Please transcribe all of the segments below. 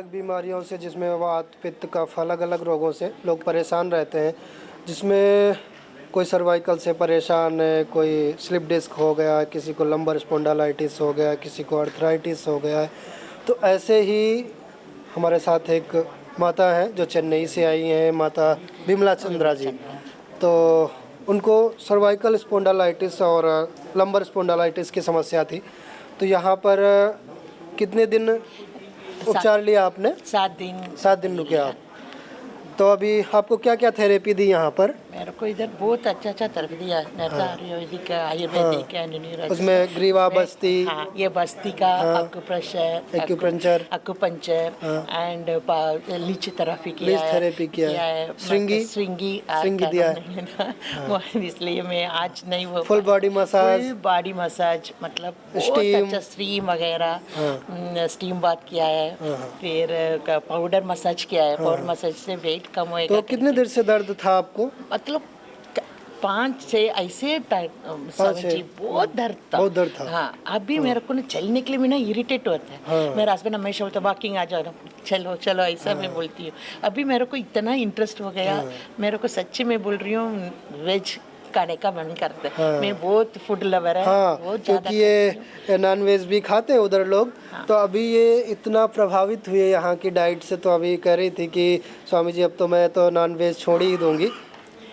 अलग बीमारियों से, जिसमें वात पित्त कफ अलग अलग रोगों से लोग परेशान रहते हैं, जिसमें कोई सर्वाइकल से परेशान है, कोई स्लिप डिस्क हो गया, किसी को लंबर स्पॉन्डिलाइटिस हो गया, किसी को आर्थराइटिस हो गया है। तो ऐसे ही हमारे साथ एक माता है जो चेन्नई से आई हैं, माता बिमला चंद्रा जी। तो उनको सर्वाइकल स्पॉन्डिलाइटिस और लंबर स्पॉन्डिलाइटिस की समस्या थी। तो यहाँ पर कितने दिन उपचार लिया आपने? 7 दिन। 7 दिन रुके आप। तो अभी आपको क्या क्या थेरेपी दी यहाँ पर? मेरे को इधर बहुत अच्छा थेरेपी दिया, आयुर्वेदिक, आयुर्वेदिक न्यूरोलॉजी। उसमें ग्रीवा बस्ती, हाँ, ये बस्ती का acupressure and leech therapy leech therapy किया है, श्रृंगी दिया है। इसलिए मैं आज नहीं वो फुल बॉडी मसाज मतलब स्टीम वगैरह, स्टीम बात किया है, फिर पाउडर मसाज किया है। पाउडर मसाज से वेट कम होएगा। तो कितने देर से दर्द था आपको? मतलब 5 से ऐसे बहुत दर्द था। हाँ, अभी मेरे को ना चलने के लिए मैं ना इरिटेट होता है। मेरा हस्बैंड हमेशा बोलता वॉकिंग आ जाओ, चलो ऐसा मैं बोलती हूँ। अभी मेरे को इतना इंटरेस्ट हो गया, मेरे को सच्ची में बोल रही हूँ वेज खाने का मन करता है। मैं बहुत फूड लवर है। क्योंकि ये नॉन वेज भी खाते हैं उधर लोग। तो अभी ये इतना प्रभावित हुए यहाँ की डाइट से, तो अभी कह रही थी कि स्वामी जी अब तो मैं तो नॉन वेज छोड़ ही दूँगी,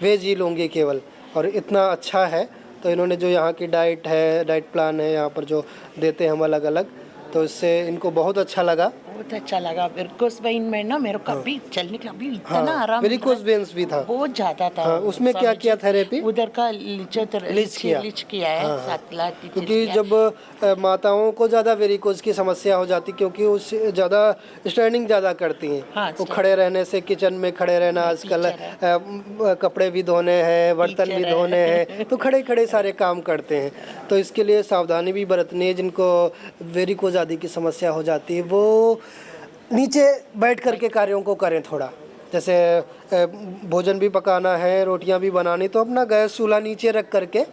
वेज ही लूँगी केवल। और इतना अच्छा है। तो इन्होंने जो यहाँ की डाइट है, डाइट प्लान है यहाँ पर जो देते हैं हम अलग अलग, तो इससे इनको बहुत अच्छा लगा। वेरिकोस वेन में ना मेरे को अभी चलने के लिए अभी इतना आराम। वेरिकोस वेन्स भी था, बहुत ज्यादा था। उसमें क्या किया थेरेपी? उधर का लीच किया है। 7 लाख। क्योंकि जब माताओं को ज़्यादा वेरिकोस की समस्या हो जाती, क्योंकि उससे ज़्यादा स्टैंडिंग ज़्यादा करती हैं। वो खड़े रहने से, किचन में खड़े रहना, आजकल कपड़े भी धोने हैं, बर्तन भी धोने हैं, तो खड़े खड़े सारे काम करते हैं। तो इसके लिए सावधानी भी बरतनी है। जिनको वेरिकोस आदि की समस्या हो जाती है वो नीचे बैठ करके कार्यों को करें थोड़ा। जैसे भोजन भी पकाना है, रोटियां भी बनानी, तो अपना गैस चूल्हा नीचे रख करके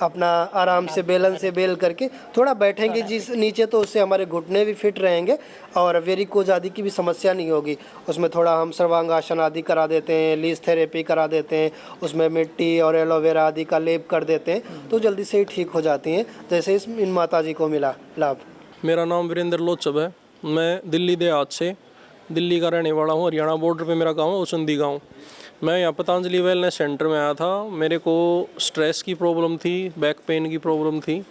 अपना आराम से बेलन से बेल करके थोड़ा बैठेंगे जिस नीचे, तो उससे हमारे घुटने भी फिट रहेंगे और वेरिकोज आदि की भी समस्या नहीं होगी। उसमें थोड़ा हम सर्वांगासन आदि करा देते हैं, लीच थेरेपी करा देते हैं, उसमें मिट्टी और एलोवेरा आदि का लेप कर देते हैं, तो जल्दी से ही ठीक हो जाती हैं, जैसे इन माता जी को मिला लाभ। मेरा नाम वीरेंद्र लोचब है। मैं दिल्ली देहात से, दिल्ली का रहने वाला हूँ। हरियाणा बॉर्डर पे मेरा गांव है, उसंदी गांव। मैं यहाँ पतंजलि वेलनेस सेंटर में आया था। मेरे को स्ट्रेस की प्रॉब्लम थी, बैक पेन की प्रॉब्लम थी,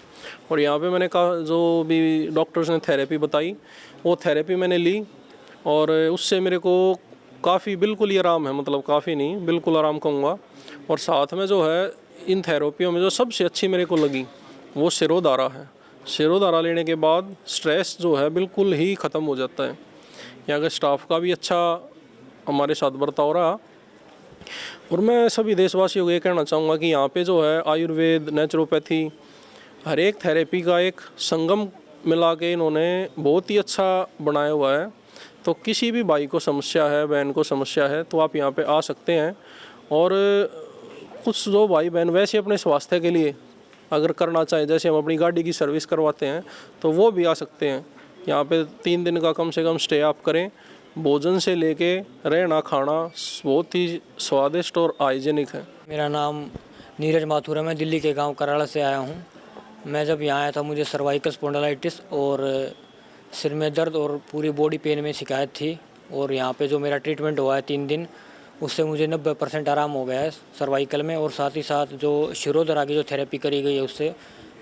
और यहाँ पे मैंने कहा जो भी डॉक्टर्स ने थेरेपी बताई वो थेरेपी मैंने ली, और उससे मेरे को काफ़ी बिल्कुल ही आराम है, मतलब काफ़ी नहीं, बिल्कुल आराम कहूँगा। और साथ में जो है इन थेरेपियों में जो सबसे अच्छी मेरे को लगी वो शिरोधारा है। शिरोधारा लेने के बाद स्ट्रेस जो है बिल्कुल ही ख़त्म हो जाता है। यहाँ के स्टाफ का भी अच्छा हमारे साथ बर्ताव रहा। और मैं सभी देशवासियों को ये कहना चाहूँगा कि यहाँ पे जो है आयुर्वेद, नेचुरोपैथी, हर एक थेरेपी का एक संगम मिला के इन्होंने बहुत ही अच्छा बनाया हुआ है। तो किसी भी भाई को समस्या है, बहन को समस्या है, तो आप यहाँ पे आ सकते हैं। और कुछ जो भाई बहन वैसे अपने स्वास्थ्य के लिए अगर करना चाहें, जैसे हम अपनी गाड़ी की सर्विस करवाते हैं, तो वो भी आ सकते हैं। यहाँ पे 3 दिन का कम से कम स्टे आप करें। भोजन से लेके रहना खाना बहुत ही स्वादिष्ट और हाइजेनिक है। मेरा नाम नीरज माथुर है। मैं दिल्ली के गांव कराड़ा से आया हूं। मैं जब यहाँ आया था मुझे सर्वाइकल स्पॉन्डिलाइटिस और सिर में दर्द और पूरी बॉडी पेन में शिकायत थी। और यहाँ पे जो मेरा ट्रीटमेंट हुआ है 3 दिन, उससे मुझे 90% आराम हो गया है सर्वाइकल में। और साथ ही साथ जो शिरोधारा की जो थेरेपी करी गई है उससे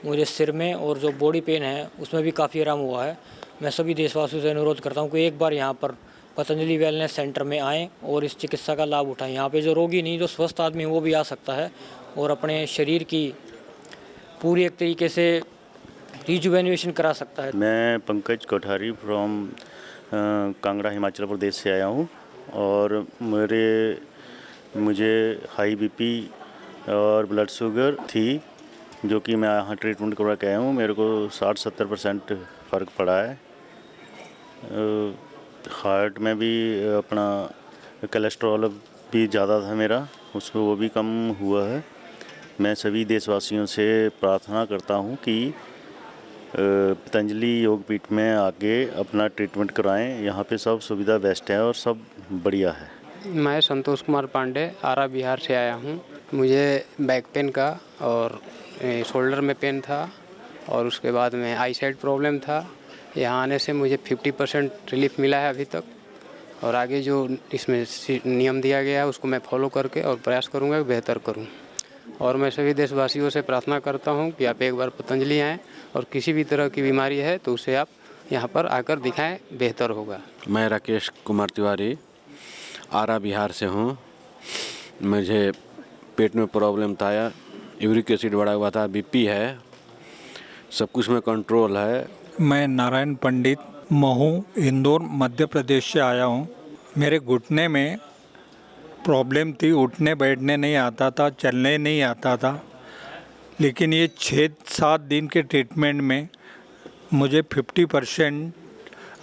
मुझे सिर में और जो बॉडी पेन है उसमें भी काफ़ी आराम हुआ है। मैं सभी देशवासियों से अनुरोध करता हूँ कि एक बार यहाँ पर पतंजलि वेलनेस सेंटर में आएँ और इस चिकित्सा का लाभ उठाएं। यहाँ पे जो रोगी नहीं, जो स्वस्थ आदमी है वो भी आ सकता है और अपने शरीर की पूरी एक तरीके से रिजुवेनेशन करा सकता है। मैं पंकज कोठारी फ्रॉम कांगड़ा हिमाचल प्रदेश से आया हूँ। और मुझे हाई बीपी और ब्लड शुगर थी, जो कि मैं यहाँ ट्रीटमेंट करवा के आया हूँ। मेरे को 60-70% फ़र्क पड़ा है। हार्ट में भी अपना कोलेस्ट्रॉल भी ज़्यादा था मेरा, उसमें वो भी कम हुआ है। मैं सभी देशवासियों से प्रार्थना करता हूँ कि पतंजलि योगपीठ में आके अपना ट्रीटमेंट कराएं। यहाँ पे सब सुविधा बेस्ट है और सब बढ़िया है। मैं संतोष कुमार पांडे आरा बिहार से आया हूँ। मुझे बैक पेन का और शोल्डर में पेन था और उसके बाद में आई साइड प्रॉब्लम था। यहाँ आने से मुझे 50% रिलीफ मिला है अभी तक, और आगे जो इसमें नियम दिया गया है उसको मैं फॉलो करके और प्रयास करूँगा कि बेहतर करूँ। और मैं सभी देशवासियों से प्रार्थना करता हूँ कि आप एक बार पतंजलि आएँ और किसी भी तरह की बीमारी है तो उसे आप यहाँ पर आकर दिखाएं, बेहतर होगा। मैं राकेश कुमार तिवारी आरा बिहार से हूँ। मुझे पेट में प्रॉब्लम था, यूरिक एसिड बढ़ा हुआ था, बीपी है, सब कुछ में कंट्रोल है। मैं नारायण पंडित महू इंदौर मध्य प्रदेश से आया हूँ। मेरे घुटने में प्रॉब्लम थी, उठने बैठने नहीं आता था, चलने नहीं आता था, लेकिन ये 6-7 दिन के ट्रीटमेंट में मुझे 50%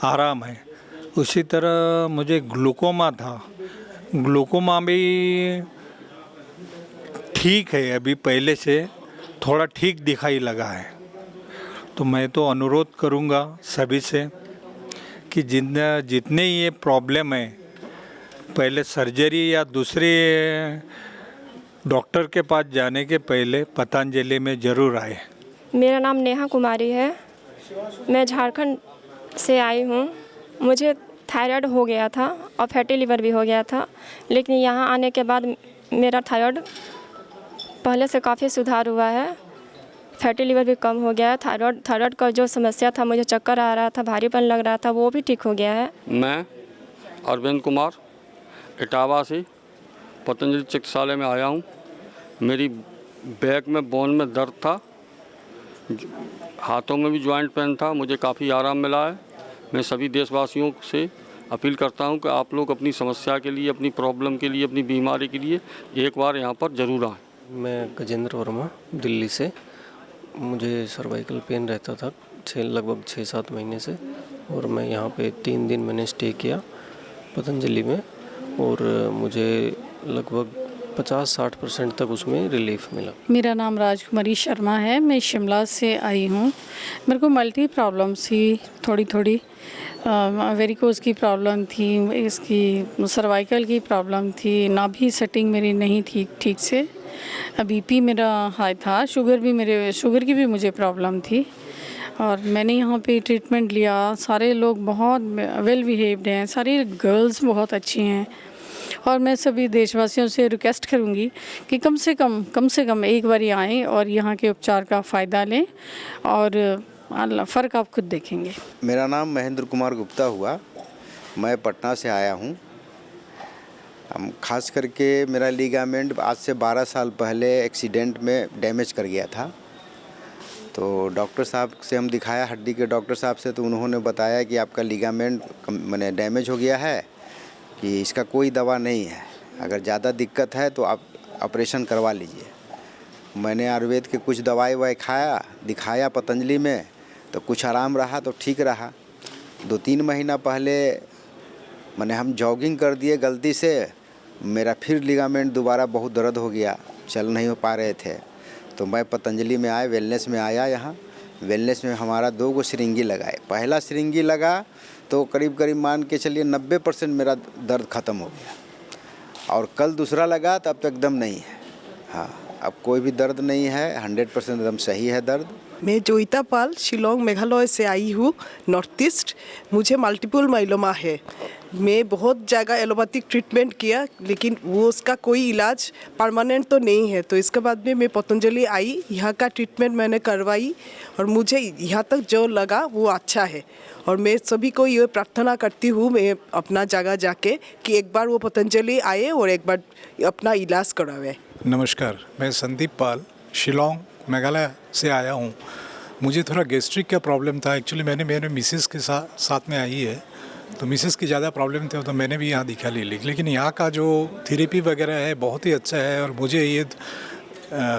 आराम है। उसी तरह मुझे ग्लूकोमा था, ग्लूकोमा भी ठीक है, अभी पहले से थोड़ा ठीक दिखाई लगा है। तो मैं तो अनुरोध करूँगा सभी से कि जितने ये प्रॉब्लम है, पहले सर्जरी या दूसरे डॉक्टर के पास जाने के पहले पतंजलि में ज़रूर आए। मेरा नाम नेहा कुमारी है, मैं झारखंड से आई हूँ। मुझे थायराइड हो गया था और फैटी लिवर भी हो गया था, लेकिन यहाँ आने के बाद मेरा थायराइड पहले से काफ़ी सुधार हुआ है, फैटी लिवर भी कम हो गया है। थायराइड का जो समस्या था, मुझे चक्कर आ रहा था, भारीपन लग रहा था, वो भी ठीक हो गया है। मैं अरविंद कुमार इटावा से पतंजलि चिकित्सालय में आया हूँ। मेरी बैक में बोन में दर्द था, हाथों में भी जॉइंट पेन था, मुझे काफ़ी आराम मिला है। मैं सभी देशवासियों से अपील करता हूँ कि आप लोग अपनी समस्या के लिए, अपनी प्रॉब्लम के लिए, अपनी बीमारी के लिए एक बार यहाँ पर ज़रूर आएँ। मैं गजेंद्र वर्मा दिल्ली से। मुझे सर्वाइकल पेन रहता था लगभग 6-7 महीने से, और मैं यहाँ पे 3 दिन मैंने स्टे किया पतंजलि में, और मुझे लगभग 50-60% तक उसमें रिलीफ मिला। मेरा नाम राजकुमारी शर्मा है, मैं शिमला से आई हूँ। मेरे को मल्टी प्रॉब्लम्स थी, थोड़ी वेरिकोज की प्रॉब्लम थी, इसकी सर्वाइकल की प्रॉब्लम थी, नाभि सेटिंग मेरी नहीं थी ठीक से, बीपी मेरा हाई था, शुगर की भी मुझे प्रॉब्लम थी। और मैंने यहाँ पे ट्रीटमेंट लिया। सारे लोग बहुत वेल बिहेव्ड हैं, सारी गर्ल्स बहुत अच्छी हैं, और मैं सभी देशवासियों से रिक्वेस्ट करूँगी कि कम से कम एक बार आएँ और यहाँ के उपचार का फ़ायदा लें, और फ़र्क आप खुद देखेंगे। मेरा नाम महेंद्र कुमार गुप्ता हुआ, मैं पटना से आया हूँ। खास करके मेरा लिगामेंट आज से 12 साल पहले एक्सीडेंट में डैमेज कर गया था। तो डॉक्टर साहब से हम दिखाया, हड्डी के डॉक्टर साहब से, तो उन्होंने बताया कि आपका लिगामेंट मैंने डैमेज हो गया है, कि इसका कोई दवा नहीं है, अगर ज़्यादा दिक्कत है तो आप ऑपरेशन करवा लीजिए। मैंने आयुर्वेद के कुछ दवाई खाया, दिखाया पतंजलि में, तो कुछ आराम रहा तो ठीक रहा। 2-3 महीना पहले मैंने हम जॉगिंग कर दिए गलती से, मेरा फिर लिगामेंट दोबारा बहुत दर्द हो गया, चल नहीं हो पा रहे थे। तो मैं पतंजलि में आया, वेलनेस में आया। यहाँ वेलनेस में हमारा 2 गो सिरिंगी लगाए। पहला सिरिंगी लगा तो करीब मान के चलिए 90% मेरा दर्द ख़त्म हो गया, और कल दूसरा लगा तो अब तक एकदम नहीं है। हाँ, अब कोई भी दर्द नहीं है, 100% एकदम सही है दर्द। मैं जोईता पाल शिलोंग मेघालय से आई हूँ, नॉर्थ ईस्ट। मुझे मल्टीपल माइलोमा है। मैं बहुत जगह एलोपैथिक ट्रीटमेंट किया, लेकिन वो उसका कोई इलाज परमानेंट तो नहीं है। तो इसके बाद में मैं पतंजलि आई, यहाँ का ट्रीटमेंट मैंने करवाई, और मुझे यहाँ तक जो लगा वो अच्छा है। और मैं सभी को ये प्रार्थना करती हूँ, मैं अपना जगह जाके, कि एक बार वो पतंजलि आए और एक बार अपना इलाज करवाए। नमस्कार, मैं संदीप पाल शिलोंग मेघालय से आया हूँ। मुझे थोड़ा गैस्ट्रिक का प्रॉब्लम था। एक्चुअली मैंने मेरे मिसेस के साथ में आई है, तो मिसेस की ज़्यादा प्रॉब्लम थी, तो मैंने भी यहाँ दिखा ली। लेकिन यहाँ का जो थेरेपी वगैरह है बहुत ही अच्छा है, और मुझे ये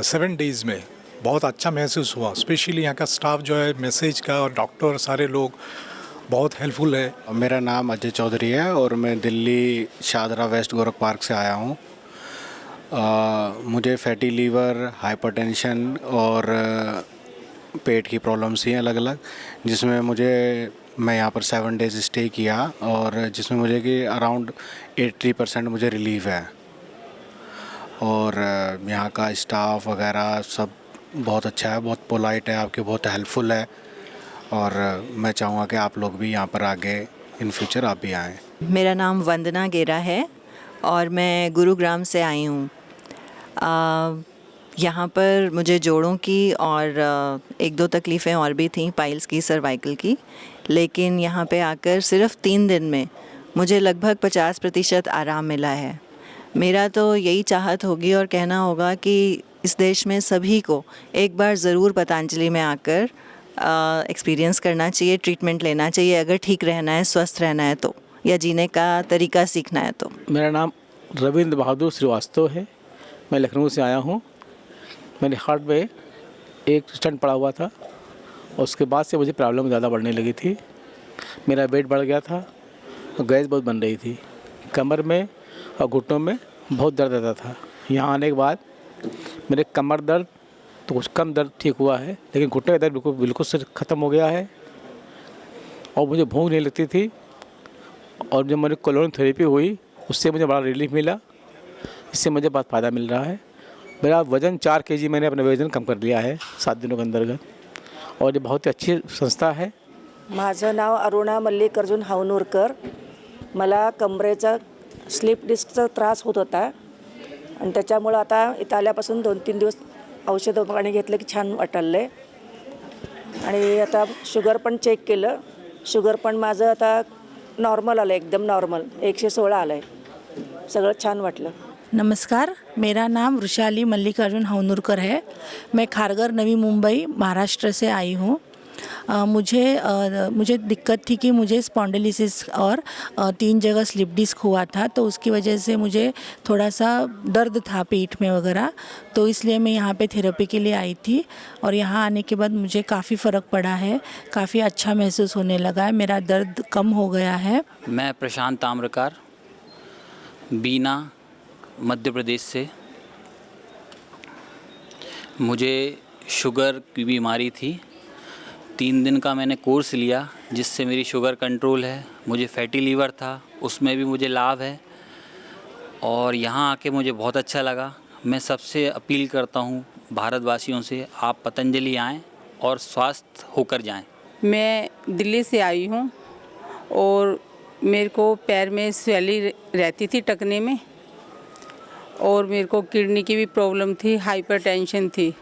7 डेज़ में बहुत अच्छा महसूस हुआ। स्पेशली यहाँ का स्टाफ जो है, मैसेज का और डॉक्टर सारे लोग बहुत हेल्पफुल है। मेरा नाम अजय चौधरी है और मैं दिल्ली शाहदरा वेस्ट गोरख पार्क से आया हूँ। मुझे फैटी लीवर, हाइपरटेंशन और पेट की प्रॉब्लम्स थी अलग अलग, जिसमें मैं यहाँ पर 7 डेज़ स्टे किया और जिसमें मुझे कि अराउंड 80% मुझे रिलीफ है। और यहाँ का स्टाफ वगैरह सब बहुत अच्छा है, बहुत पोलाइट है, आपके बहुत हेल्पफुल है। और मैं चाहूँगा कि आप लोग भी यहाँ पर आगे इन फ्यूचर आप भी आएँ। मेरा नाम वंदना गेरा है और मैं गुरुग्राम से आई हूँ। यहाँ पर मुझे जोड़ों की और 1-2 तकलीफ़ें और भी थीं, पाइल्स की, सर्वाइकल की, लेकिन यहाँ पे आकर सिर्फ 3 दिन में मुझे लगभग 50% आराम मिला है। मेरा तो यही चाहत होगी और कहना होगा कि इस देश में सभी को एक बार ज़रूर पतंजलि में आकर एक्सपीरियंस करना चाहिए, ट्रीटमेंट लेना चाहिए अगर ठीक रहना है, स्वस्थ रहना है तो, या जीने का तरीका सीखना है तो। मेरा नाम रविंद्र बहादुर श्रीवास्तव है, मैं लखनऊ से आया हूँ। मेरे हार्ट में एक स्टंट पड़ा हुआ था और उसके बाद से मुझे प्रॉब्लम ज़्यादा बढ़ने लगी थी। मेरा वेट बढ़ गया था और गैस बहुत बन रही थी, कमर में और घुटनों में बहुत दर्द रहता था। यहाँ आने के बाद मेरे कमर दर्द तो कुछ कम दर्द ठीक हुआ है, लेकिन घुटने का दर्द बिल्कुल से ख़त्म हो गया है और मुझे भूख नहीं लगती थी। और जब मेरी कोलोन थेरेपी हुई उससे मुझे बड़ा रिलीफ मिला, इससे मुझे बहुत फ़ायदा मिल रहा है। मेरा वज़न 4 kg मैंने अपना वज़न कम कर लिया है 7 दिनों के अंतर्गत और ये बहुत ही अच्छी संस्था है। माझं नाव अरुणा मल्लिकार्जुन हावनूरकर। मला कमरेचा स्लिप डिस्कचा त्रास होत होता आणि त्याच्यामुळं आता इथं आल्यापासून 2-3 दिवस औषधं पाणी घेतलं की छान वाटलं आहे आणि आता शुगर पण चेक केलं, शुगर पण माझं आता नॉर्मल आलं, एकदम नॉर्मल 116 आलं आहे, सगळं छान वाटलं। नमस्कार, मेरा नाम वृषाली मल्लिकार्जुन हावनूरकर है। मैं खारघर नवी मुंबई महाराष्ट्र से आई हूँ। मुझे दिक्कत थी कि मुझे स्पॉन्डिलिसिस और 3 जगह स्लिप डिस्क हुआ था, तो उसकी वजह से मुझे थोड़ा सा दर्द था पेट में वगैरह, तो इसलिए मैं यहाँ पे थेरेपी के लिए आई थी और यहाँ आने के बाद मुझे काफ़ी फ़र्क पड़ा है, काफ़ी अच्छा महसूस होने लगा है, मेरा दर्द कम हो गया है। मैं प्रशांत ताम्रकार, बीना मध्य प्रदेश से। मुझे शुगर की बीमारी थी, 3 दिन का मैंने कोर्स लिया जिससे मेरी शुगर कंट्रोल है। मुझे फैटी लीवर था, उसमें भी मुझे लाभ है और यहाँ आके मुझे बहुत अच्छा लगा। मैं सबसे अपील करता हूँ भारतवासियों से, आप पतंजलि आएँ और स्वस्थ होकर जाएँ। मैं दिल्ली से आई हूँ और मेरे को पैर में स्वेली रहती थी टखने में और मेरे को किडनी की भी प्रॉब्लम थी, हाइपरटेंशन थी।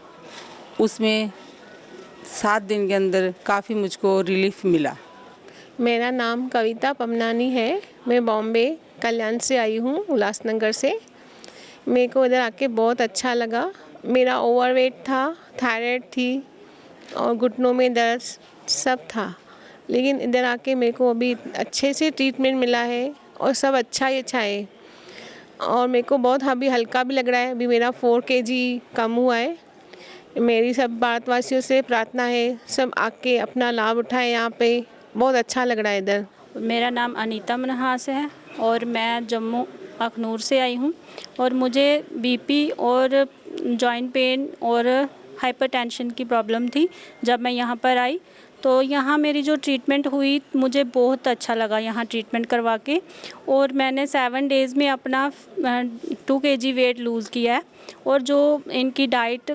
उसमें 7 दिन के अंदर काफ़ी मुझको रिलीफ मिला। मेरा नाम कविता पमनानी है, मैं बॉम्बे कल्याण से आई हूँ, उल्लासनगर से। मेरे को इधर आके बहुत अच्छा लगा। मेरा ओवरवेट था, थायराइड थी और घुटनों में दर्द सब था, लेकिन इधर आके मेरे को अभी अच्छे से ट्रीटमेंट मिला है और सब अच्छा ही अच्छा है और मेरे को बहुत अभी हल्का भी लग रहा है। अभी मेरा 4 kg कम हुआ है। मेरी सब भारतवासियों से प्रार्थना है, सब आके अपना लाभ उठाएं, यहाँ पे बहुत अच्छा लग रहा है इधर। मेरा नाम अनीता मनहास है और मैं जम्मू अखनूर से आई हूँ और मुझे बीपी और जॉइंट पेन और हाइपरटेंशन की प्रॉब्लम थी। जब मैं यहाँ पर आई तो यहाँ मेरी जो ट्रीटमेंट हुई मुझे बहुत अच्छा लगा यहाँ ट्रीटमेंट करवा के, और मैंने 7 डेज़ में अपना 2 kg वेट लूज़ किया है। और जो इनकी डाइट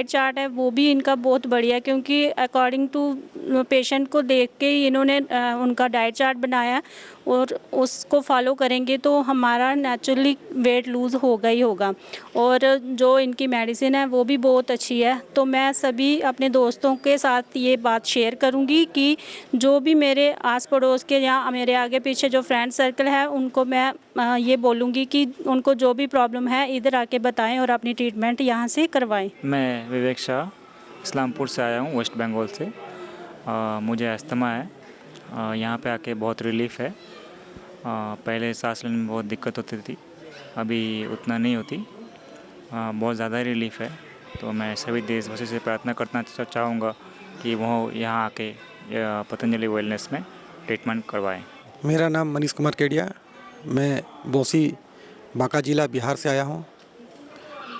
चार्ट है वो भी इनका बहुत बढ़िया है, क्योंकि अकॉर्डिंग टू पेशेंट को देख के ही इन्होंने उनका डाइट चार्ट बनाया है और उसको फॉलो करेंगे तो हमारा नेचुरली वेट लूज़ होगा ही होगा। और जो इनकी मेडिसिन है वो भी बहुत अच्छी है। तो मैं सभी अपने दोस्तों के साथ ये बात शेयर करूंगी कि जो भी मेरे आस पड़ोस के या मेरे आगे पीछे जो फ्रेंड सर्कल है उनको मैं ये बोलूँगी कि उनको जो भी प्रॉब्लम है इधर आके बताएं और अपनी ट्रीटमेंट यहाँ से करवाएं। मैं विवेक शाह इस्लामपुर से आया हूँ, वेस्ट बंगाल से। मुझे अस्थमा है। यहाँ पे आके बहुत रिलीफ है। पहले सांस लेने में बहुत दिक्कत होती थी, अभी उतना नहीं होती, बहुत ज़्यादा रिलीफ है। तो मैं सभी देशवासियों से प्रार्थना करना चाहूँगा कि वो यहाँ आके पतंजलि वेलनेस में ट्रीटमेंट करवाएं। मेरा नाम मनीष कुमार केडिया, मैं बोसी बांका जिला बिहार से आया हूँ।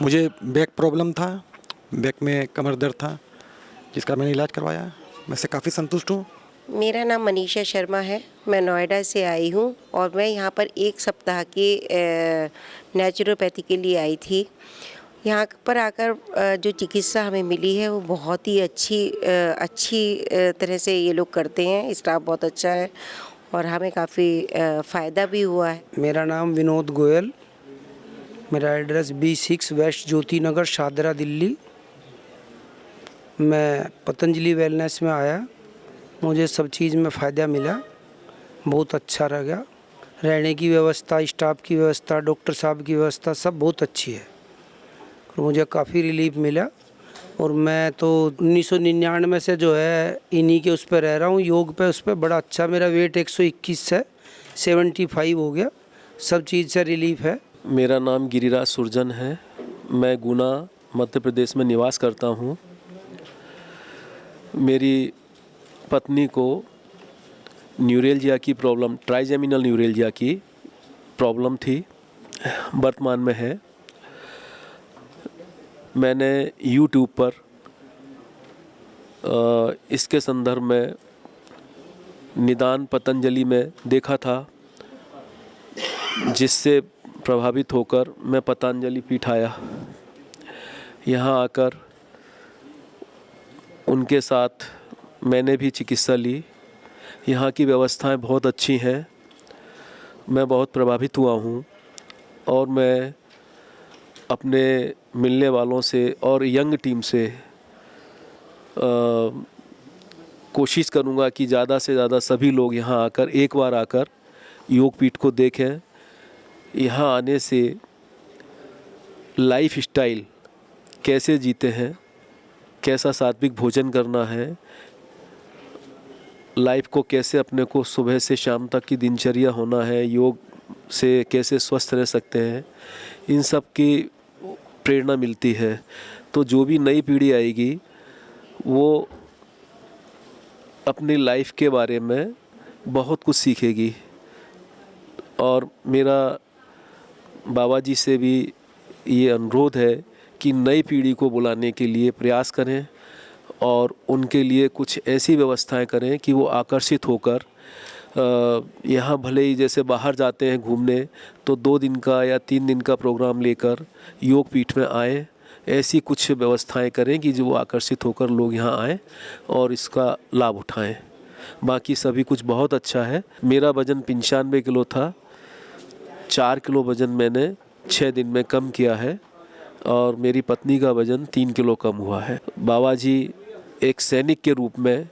मुझे बैक प्रॉब्लम था, बैक में कमर दर्द था, जिसका मैंने इलाज करवाया, मैं इससे काफ़ी संतुष्ट हूँ। मेरा नाम मनीषा शर्मा है, मैं नोएडा से आई हूँ और मैं यहाँ पर 1 सप्ताह की नेचुरोपैथी के लिए आई थी। यहाँ पर आकर जो चिकित्सा हमें मिली है वो बहुत ही अच्छी तरह से ये लोग करते हैं, स्टाफ बहुत अच्छा है और हमें काफ़ी फ़ायदा भी हुआ है। मेरा नाम विनोद गोयल, मेरा एड्रेस B6 वेस्ट ज्योति नगर, शादरा, दिल्ली। मैं पतंजलि वेलनेस में आया, मुझे सब चीज़ में फ़ायदा मिला, बहुत अच्छा लगा। रहने की व्यवस्था, स्टाफ की व्यवस्था, डॉक्टर साहब की व्यवस्था सब बहुत अच्छी है और मुझे काफ़ी रिलीफ मिला। और मैं तो 1999 से जो है इन्हीं के उस पर रह रहा हूँ, योग पे। उस पर बड़ा अच्छा, मेरा वेट 121 से 75 हो गया, सब चीज़ से रिलीफ है। मेरा नाम गिरिराज सुरजन है, मैं गुना मध्य प्रदेश में निवास करता हूँ। मेरी पत्नी को न्यूरेल्जिया की प्रॉब्लम, ट्राइजेमिनल न्यूरेल्जिया की प्रॉब्लम थी, वर्तमान में है। मैंने YouTube पर इसके संदर्भ में निदान पतंजलि में देखा था, जिससे प्रभावित होकर मैं पतंजलि पीठ आया। यहाँ आकर उनके साथ मैंने भी चिकित्सा ली। यहाँ की व्यवस्थाएं बहुत अच्छी हैं, मैं बहुत प्रभावित हुआ हूँ और मैं अपने मिलने वालों से और यंग टीम से कोशिश करूँगा कि ज़्यादा से ज़्यादा सभी लोग यहाँ आकर एक बार आकर योग पीठ को देखें। यहाँ आने से लाइफ स्टाइल कैसे जीते हैं, कैसा सात्विक भोजन करना है, लाइफ को कैसे अपने को सुबह से शाम तक की दिनचर्या होना है, योग से कैसे स्वस्थ रह सकते हैं, इन सब की प्रेरणा मिलती है। तो जो भी नई पीढ़ी आएगी वो अपनी लाइफ के बारे में बहुत कुछ सीखेगी। और मेरा बाबा जी से भी ये अनुरोध है कि नई पीढ़ी को बुलाने के लिए प्रयास करें और उनके लिए कुछ ऐसी व्यवस्थाएं करें कि वो आकर्षित होकर यहाँ भले ही जैसे बाहर जाते हैं घूमने तो 2 दिन का या 3 दिन का प्रोग्राम लेकर योग पीठ में आएँ। ऐसी कुछ व्यवस्थाएं करें कि जो आकर्षित होकर लोग यहाँ आएँ और इसका लाभ उठाएं। बाकी सभी कुछ बहुत अच्छा है। मेरा वज़न 95 किलो था, 4 किलो वज़न मैंने 6 दिन में कम किया है और मेरी पत्नी का वज़न 3 किलो कम हुआ है। बाबा जी एक सैनिक के रूप में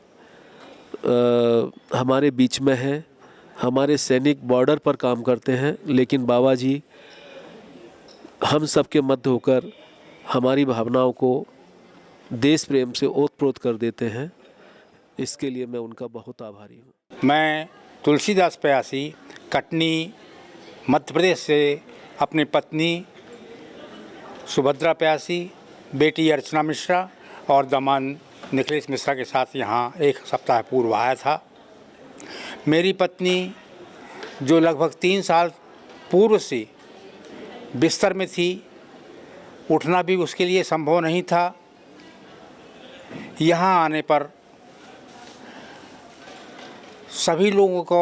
हमारे बीच में हैं। हमारे सैनिक बॉर्डर पर काम करते हैं, लेकिन बाबा जी हम सब के मध्य होकर हमारी भावनाओं को देश प्रेम से ओतप्रोत कर देते हैं। इसके लिए मैं उनका बहुत आभारी हूँ। मैं तुलसीदास प्यासी, कटनी, मध्य प्रदेश से अपनी पत्नी सुभद्रा प्यासी, बेटी अर्चना मिश्रा और दामाद निखिलेश मिश्रा के साथ यहाँ 1 सप्ताह पूर्व आया था। मेरी पत्नी जो लगभग 3 साल पूर्व से बिस्तर में थी, उठना भी उसके लिए संभव नहीं था, यहाँ आने पर सभी लोगों को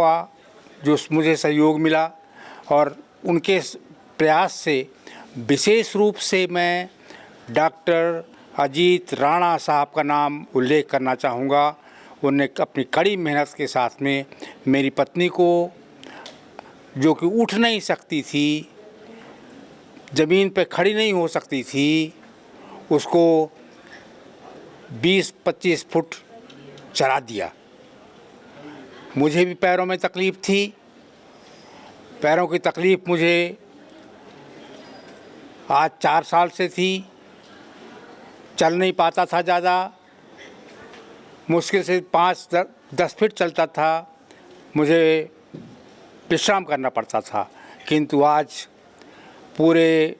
जो मुझे सहयोग मिला और उनके प्रयास से विशेष रूप से मैं डॉक्टर अजीत राणा साहब का नाम उल्लेख करना चाहूँगा। उन्होंने अपनी कड़ी मेहनत के साथ में मेरी पत्नी को, जो कि उठ नहीं सकती थी, ज़मीन पे खड़ी नहीं हो सकती थी, उसको 20-25 फुट चला दिया। मुझे भी पैरों में तकलीफ़ थी, पैरों की तकलीफ़ मुझे आज 4 साल से थी। चल नहीं पाता था ज़्यादा, मुश्किल से 5-10 फीट चलता था, मुझे विश्राम करना पड़ता था। किंतु आज पूरे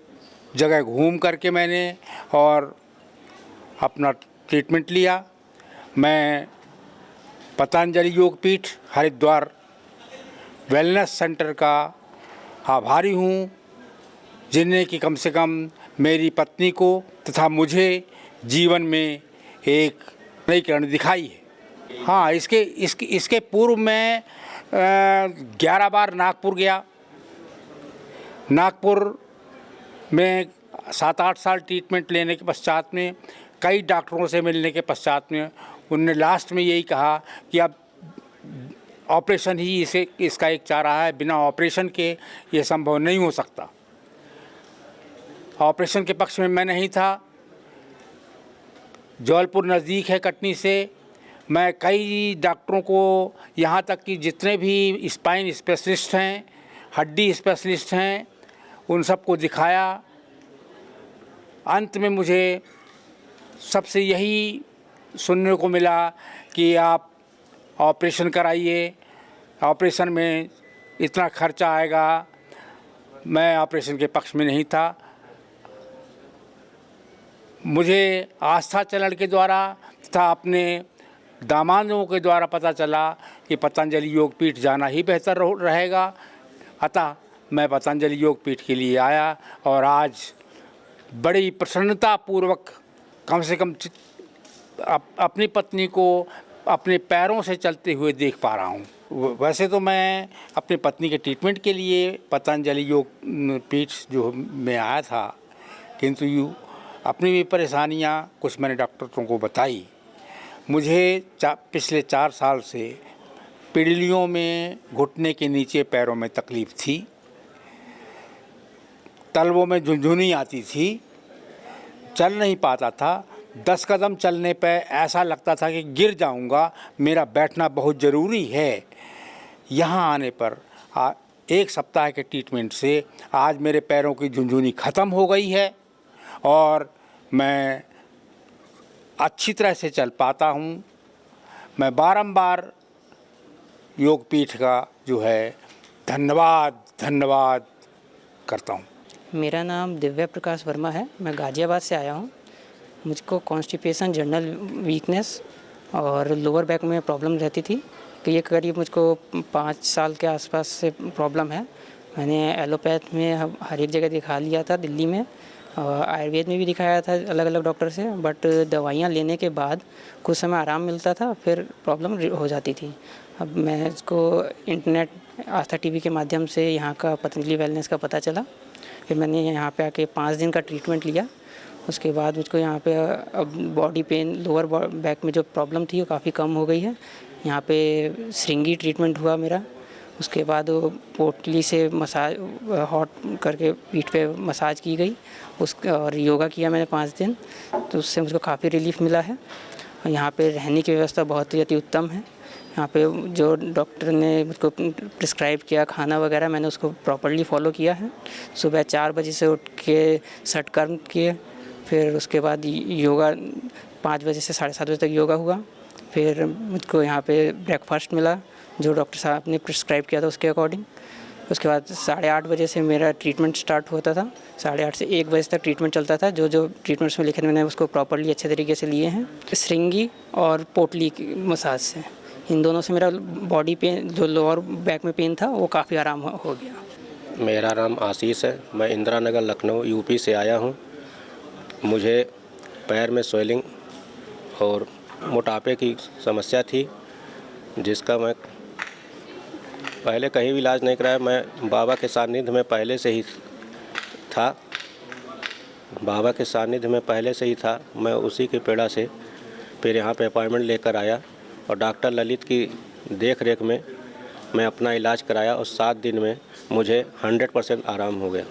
जगह घूम करके मैंने और अपना ट्रीटमेंट लिया। मैं पतंजलि योग पीठ हरिद्वार वेलनेस सेंटर का आभारी हूँ, जिन्हें कि कम से कम मेरी पत्नी को तथा मुझे जीवन में एक नई किरण दिखाई है। हाँ, इसके पूर्व मैं 11 बार नागपुर गया। नागपुर में 7-8 साल ट्रीटमेंट लेने के पश्चात में, कई डॉक्टरों से मिलने के पश्चात में, उनने लास्ट में यही कहा कि अब ऑपरेशन ही इसका एक चारा है, बिना ऑपरेशन के ये संभव नहीं हो सकता। ऑपरेशन के पक्ष में मैं नहीं था। जबलपुर नज़दीक है कटनी से। मैं कई डॉक्टरों को, यहाँ तक कि जितने भी स्पाइन स्पेशलिस्ट हैं, हड्डी स्पेशलिस्ट हैं, उन सबको दिखाया। अंत में मुझे सबसे यही सुनने को मिला कि आप ऑपरेशन कराइए, ऑपरेशन में इतना खर्चा आएगा। मैं ऑपरेशन के पक्ष में नहीं था। मुझे आस्था चैनल के द्वारा तथा अपने दामादों के द्वारा पता चला कि पतंजलि योग पीठ जाना ही बेहतर रहेगा। अतः मैं पतंजलि योग पीठ के लिए आया और आज बड़ी प्रसन्नतापूर्वक कम से कम अपनी पत्नी को अपने पैरों से चलते हुए देख पा रहा हूँ। वैसे तो मैं अपनी पत्नी के ट्रीटमेंट के लिए पतंजलि योग पीठ जो मैं आया था, किंतु अपनी भी परेशानियाँ कुछ मैंने डॉक्टरों को बताई। मुझे पिछले 4 साल से पीढ़ियों में घुटने के नीचे पैरों में तकलीफ़ थी, तलवों में झुनझुनी आती थी, चल नहीं पाता था। 10 कदम चलने पे ऐसा लगता था कि गिर जाऊंगा। मेरा बैठना बहुत ज़रूरी है। यहाँ आने पर 1 सप्ताह के ट्रीटमेंट से आज मेरे पैरों की झुनझुनी ख़त्म हो गई है और मैं अच्छी तरह से चल पाता हूँ। मैं बारंबार योगपीठ का जो है धन्यवाद करता हूँ। मेरा नाम दिव्या प्रकाश वर्मा है। मैं गाज़ियाबाद से आया हूँ। मुझको कॉन्स्टिपेशन, जनरल वीकनेस और लोअर बैक में प्रॉब्लम रहती थी कि ये करीब मुझको 5 साल के आसपास से प्रॉब्लम है। मैंने एलोपैथ में हर एक जगह दिखा लिया था, दिल्ली में, और आयुर्वेद में भी दिखाया था अलग अलग डॉक्टर से, बट दवाइयाँ लेने के बाद कुछ समय आराम मिलता था, फिर प्रॉब्लम हो जाती थी। अब मैं इसको इंटरनेट आस्था टीवी के माध्यम से यहाँ का पतंजलि वेलनेस का पता चला। फिर मैंने यहाँ पे आके 5 दिन का ट्रीटमेंट लिया। उसके बाद मुझको यहाँ पे अब बॉडी पेन, लोअर बैक में जो प्रॉब्लम थी वो काफ़ी कम हो गई है। यहाँ पे श्रृंगी ट्रीटमेंट हुआ मेरा। उसके बाद वो पोटली से मसाज, हॉट करके पीठ पे मसाज की गई, और योगा किया मैंने 5 दिन, तो उससे मुझको काफ़ी रिलीफ मिला है। यहाँ पे रहने की व्यवस्था बहुत ही अति उत्तम है। यहाँ पे जो डॉक्टर ने मुझको प्रिस्क्राइब किया खाना वगैरह, मैंने उसको प्रॉपर्ली फॉलो किया है। सुबह 4 बजे से उठ के षटकर्म किए, फिर उसके बाद योगा 5 बजे से 7:30 बजे तक योगा हुआ। फिर मुझको यहाँ पे ब्रेकफास्ट मिला जो डॉक्टर साहब ने प्रिस्क्राइब किया था उसके अकॉर्डिंग। उसके बाद 8:30 बजे से मेरा ट्रीटमेंट स्टार्ट होता था। 8:30 से 1 बजे तक ट्रीटमेंट चलता था। जो ट्रीटमेंट्स में लिखे मैंने उसको प्रॉपर्ली अच्छे तरीके से लिए हैं। श्रृंगी और पोटली की मसाज से, इन दोनों से मेरा बॉडी पेन, जो लोअर बैक में पेन था, वो काफ़ी आराम हो गया। मेरा नाम आशीष है। मैं इंदिरा नगर लखनऊ यूपी से आया हूँ। मुझे पैर में स्वेलिंग और मोटापे की समस्या थी, जिसका मैं पहले कहीं भी इलाज नहीं कराया। मैं बाबा के सानिध्य में पहले से ही था। मैं उसी की प्रेरणा से फिर यहाँ पे अपॉइंटमेंट लेकर आया और डॉक्टर ललित की देख रेख में मैं अपना इलाज कराया और 7 दिन में मुझे 100% आराम हो गया।